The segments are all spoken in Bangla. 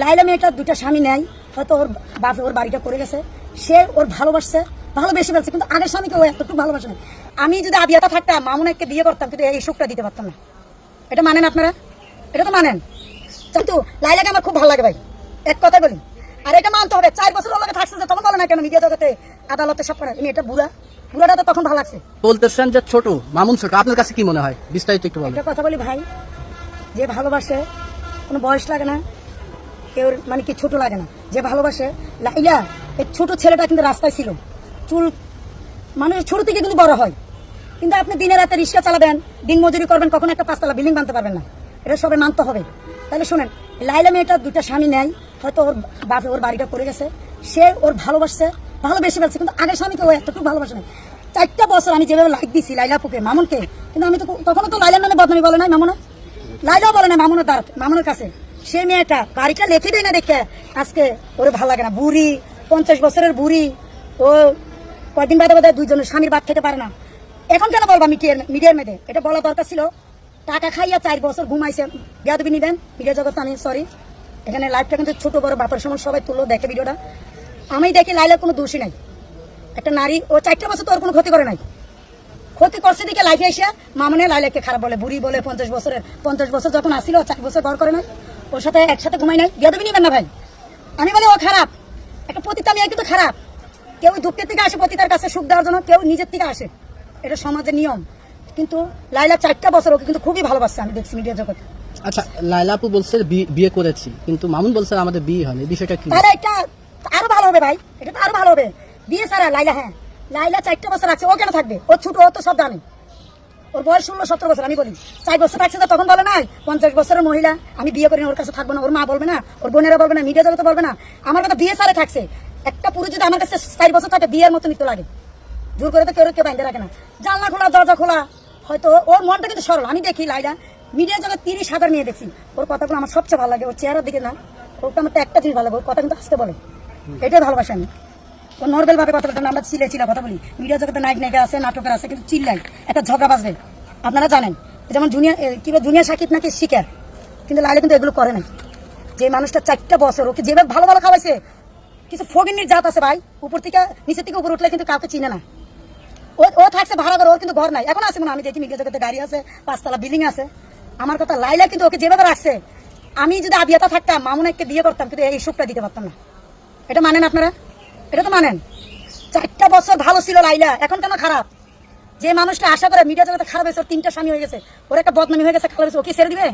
লাইলা মেয়েটার দুটা স্বামী নেয়, হয়তো ওর বাপ ওর বাড়িটা করে গেছে, সে ওর ভালোবাসছে, ভালোবেসে ফেলছে, কিন্তু আগের স্বামীকে ও এতটুকু ভালোবাসে না। আমি যদি আবিয়াটা থাকতাম মামুনাকে বিয়ে করতাম, কিন্তু এই সুখটা দিতে পারতাম না। এটা মানেন আপনারা? এটা তো মানেন। কিন্তু লাইলাকে আমার খুব ভালো লাগে ভাই, এক কথা বলি। আর এটা মানতে হবে, 4 বছর ওর লাগে থাকছে, তখন বলে না কেন মিডিয়া জগতে আদালতে সব করে এটা বুড়াটা তো তখন ভালো লাগছে। বলতেছেন যে ছোট মামুন ছোট, আপনার কাছে কি মনে হয় বিস্তারিত একটু বলুন। একটা কথা বলি ভাই, যে ভালোবাসে কোনো বয়স লাগে না, কেউ মানে কি ছোট লাগে না। যে ভালোবাসে, লাইলা এই ছোট ছেলেটা কিন্তু রাস্তায় ছিল, চুল মানুষ ছোট থেকে কিন্তু বড় হয়। কিন্তু আপনি দিনে রাতে রিক্সা চালাবেন, দিন মজুরি করবেন, কখনো একটা 5 তলা বিল্ডিং বানতে পারবেন না। এটা সবাই মানতে হবে। তাহলে শোনেন, লাইলা মেয়েটার দুটা স্বামী নেয়, হয়তো ওর বাপ ওর বাড়িটা করে গেছে, সে ওর ভালোবাসছে, ভালোবেসে ফেলছে, কিন্তু আগের স্বামীকে ও এতটুকু ভালোবাসে না। 4টা বছর আমি যেভাবে লাইক দিছি লাইলাপুকে, মামুনকে, কিন্তু আমি তো তখনও তো লাইলার নামে বদনামি বলে নাই মামুনা, লাইলাও বলে না মামুনের কাছে। সে মেয়েটা বাড়িটা লিখে দেয় না দেখে আজকে ওরে ভালো লাগে না। বুড়ি, 50 বছরের বুড়ি, ও কয়েকদিন বাদে বাদে দুইজনের স্বামীর ভাত খেতে পারে না। এখন কেন বলবা মিডিয়ার মেয়েদের? এটা বলা দরকার ছিল। টাকা খাইয়া 4 বছর ঘুমাইছে, বেয়াদবি নিবেন মিডিয়া জগৎ। আমি সরি, এখানে লাইভটা কিন্তু ছোট বড় বাপের সময় সবাই তুলো দেখে ভিডিওটা। আমি দেখি লাইলার কোনো দোষই নাই। একটা নারী, ও 4টা বছর তো ওর কোনো ক্ষতি করে নাই, ক্ষতি করছে দিকে লাইফে এসে মামুনে লাইলাকে খারাপ বলে, বুড়ি বলে। 50 বছর যখন আসিল, 4 বছর ঘর করে নাই, ওর সাথে একসাথে ঘুমাই নাই, বেয়াদবি নিবেন না ভাই। আমি বলি ও খারাপ, একটা পতিতা মেয়ে কিন্তু খারাপ। কেউ দুঃখের থেকে আসে পতিতার কাছে সুখ দেওয়ার জন্য, কেউ নিজের থেকে আসে, এটা সমাজের নিয়ম। কিন্তু লাইলা 4টা বছর ওকে কিন্তু খুবই ভালোবাসছে, আমি দেখছি মিডিয়া জগতে। আচ্ছা, লাইলা আপু বলছে বিয়ে করেছি, কিন্তু মামুন বলছে আমাদের বিয়ে হয়নি, বিষয়টা কি? তাহলে এটা আরো ভালো হবে ভাই, এটা তো আরো ভালো হবে। বিয়ে ছাড়া লাইলা, হ্যাঁ লাইলা 4টা বছর আছে, ও কেন থাকবে? ও ছোট, ও তো সব জানে। ওর বয়স 16-17 বছর। আমি বলি 4 বছর থাকছে, তো তখন বলে নাই 50 বছরের মহিলা আমি বিয়ে করি না, ওর কাছে থাকবো না। ওর মা বলবে না, ওর বোনেরা বলবে না, মিডিয়া জগতে বলবে না? আমার কথা বিয়ে ছাড়ে থাকছে। একটা পুরুষ যদি আমার কাছে 4 বছর থাকে, বিয়ের মতো নিতে লাগে। জোর করে তো কেউ বাইন্ধে রাখে না। জানলা খোলা, দরজা খোলা, হয়তো ওর মনটা কিন্তু সরল। আমি দেখি লাইলা মিডিয়া জগৎ 30,000 নিয়ে দেখছি, ওর কথাগুলো আমার সবচেয়ে ভালো লাগে। ওর চেহারার দিকে না, ওটা আমার তো একটা জিনিস ভালো লাগে, ওর কথা কিন্তু আসতে বলে, এটাই ভালোবাসা। আমি ও নর্মাল ভাবে কথা বলতে, আমরা চিল্লা কথা বলি। মিডিয়া জগতে নায়িকা আছে, নাটকের আছে, কিন্তু চিল্লাই একটা ঝগড়া বাজবে। আপনারা জানেন, যেমন জুনিয়র সাকিব নাকি শিকার, কিন্তু লাইলা কিন্তু এগুলো করে নাই। যে মানুষটা 4টা বছর ওকে যেভাবে ভালো ভালো খাওয়াইছে, কিছু ফকিন্নির জাত আছে ভাই, উপর থেকে নিচের থেকে উপর উঠলে কিন্তু কাউকে চিনে না। ও থাকছে ভাড়া করে, ওর কিন্তু ঘর নাই। এখন আছে মনে, আমি দেখি মিডিয়া জগতে গাড়ি আছে, 5 তলা বিল্ডিং আছে। আমার কথা, লাইলা কিন্তু ওকে যেভাবে রাখছে, আমি যদি আবিয়াটা থাকতাম মামুনাকে বিয়ে করতাম, কিন্তু এই সুখটা দিতে পারতাম না। এটা মানেন আপনারা? এটা তো মানেন। 4টা বছর ভালো ছিল লাইলা, এখন কেন খারাপ? যে মানুষটা আশা করে মিডিয়া জগতে খারাপ হয়েছে, ওর 3টা স্বামী হয়ে গেছে, ওর একটা বদনামি হয়ে গেছে, খারাপ হয়েছে, ওকে ছেড়ে দিবে?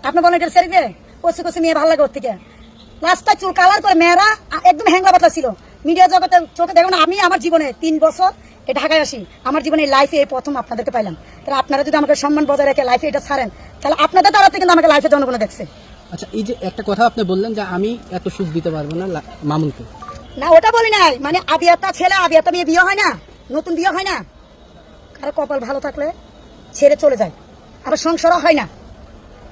আপনি বলেন এটা ছেড়ে দিবে? কষে মেয়ে ভালো লাগে ওর থেকে। রাস্তায় চুল কালার করে মেয়েরা একদম হ্যাংলা পাতলা ছিল, মিডিয়া জগতে চোখে দেখো না। আমি আমার জীবনে 3 বছর ঢাকায় আসি, আমার জীবনে লাইফে এই প্রথম আপনাদেরকে পাইলাম। তাহলে আপনারা যদি আমাকে সম্মান বজায় রেখে লাইফে এটা ছাড়েন, তাহলে আপনাদের দ্বারাতে কিন্তু আমাকে লাইফে জনগণ দেখছে। আচ্ছা, এই যে একটা কথা আপনি বললেন যে আমি এত সুখ দিতে পারবো না মামুনকে, না ওটা বলি নাই। মানে আবিয়াটা ছেলে, আবিয়াটা মেয়ে বিয়ে হয় না, নতুন বিয়ে হয় না। কারো কপাল ভালো থাকলে ছেড়ে চলে যায়, আবার সংসারও হয় না।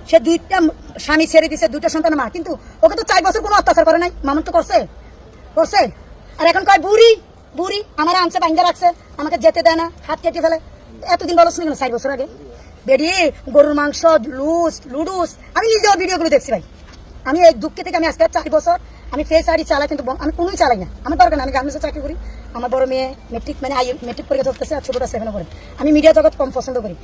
সে 2টা স্বামী ছেড়ে দিছে, 2টা সন্তান মা, কিন্তু ওকে তো 4 বছর কোনো অত্যাচার করে নাই। মামুন তো করছে। আর এখন কয় বুড়ি আমার আনছে, বাইন্দা রাখছে, আমাকে যেতে দেয় না, হাত কেটে ফেলে। এতদিন বলো শুনি কেন? 4 বছর আগে বেরিয়ে গরুর মাংস, লুডুস, আমি নিজেও ভিডিওগুলো দেখছি ভাই। আমি এই দুঃখে থেকে আমি আজকে 4 বছর আমি ফেস আড়ি চালাই, কিন্তু আমি কোনোই চালাই না। আমার দরকার না, আমি গার্মেন্টসে চাকরি করি। আমার বড় মেয়ে মেট্রিক পরীক্ষা চলতেছে, আর ছোটটা 7 পড়ে। আমি মিডিয়া জগৎ কম পছন্দ করি।